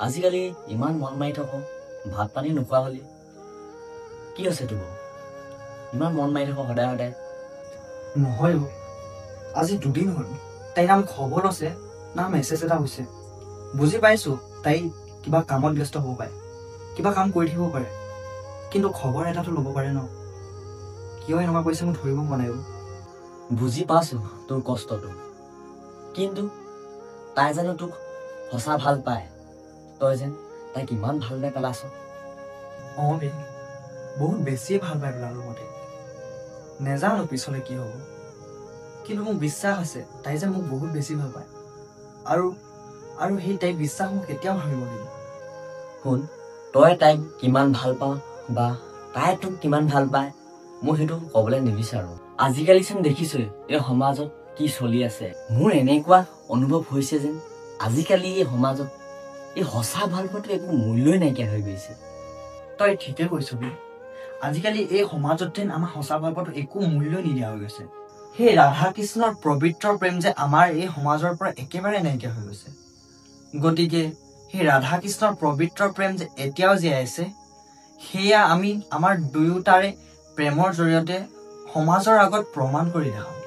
আজিকালি ইমান মন মাৰি থাকো ভাত পানী নোখোৱা হলি কি আছে তোৰ ইমান মন মাৰি থাকো সদায় সদায় নহয় আজি দুদিন হ'ল তাই না মোক খবৰ আছে না মেছেজ এটা হৈছে বুজি পাইছো তাই কিবা কামত ব্যস্ত হ'ব পাৰে কিবা কাম কৰি থাকিব পাৰে কিন্তু খবৰ এটাতো ল'ব পাৰে ন কিয় এনেকুৱা কৈছে মই ধৰিব পৰা নাই বুজি পাইছো তোৰ কষ্টটো কিন্তু তাই জানো তোক সঁচা ভাল পায় তই যেন তাইক ইমান ভাল পাই পেলাছ অঁ বে বহুত বেছিয়ে ভাল পাই পেলালো মতে নেজানো পিছলৈ কি হ'ব কিন্তু মোক বিশ্বাস আছে তাই যে মোক বহুত বেছি ভাল পায় আৰু আৰু সেই তাইৰ বিশ্বাস মোক কেতিয়াও ভাবিব লাগিব শুন তই তাইক কিমান ভাল পাওঁ বা তাই তোক কিমান ভাল পায় মই সেইটো ক'বলৈ নিবিচাৰো আজিকালি চোন দেখিছোৱে এই সমাজত কি চলি আছে মোৰ এনেকুৱা অনুভৱ হৈছে যেন আজিকালি এই সমাজত এই সঁচা ভাল পোৱাটো একো মূল্যই নাইকিয়া হৈ গৈছে তই ঠিকে কৈছ বি আজিকালি এই সমাজত যেন আমাৰ সঁচা ভাল পোৱাটো একো মূল্য নিদিয়া হৈ গৈছে সেই ৰাধা কৃষ্ণৰ পবিত্ৰ প্ৰেম যে আমাৰ এই সমাজৰ পৰা একেবাৰে নাইকিয়া হৈ গৈছে গতিকে সেই ৰাধা কৃষ্ণৰ পবিত্ৰ প্ৰেম যে এতিয়াও জীয়াই আছে সেয়া আমি আমাৰ দুয়োটাৰে প্ৰেমৰ জৰিয়তে সমাজৰ আগত প্ৰমাণ কৰি দেখাওঁ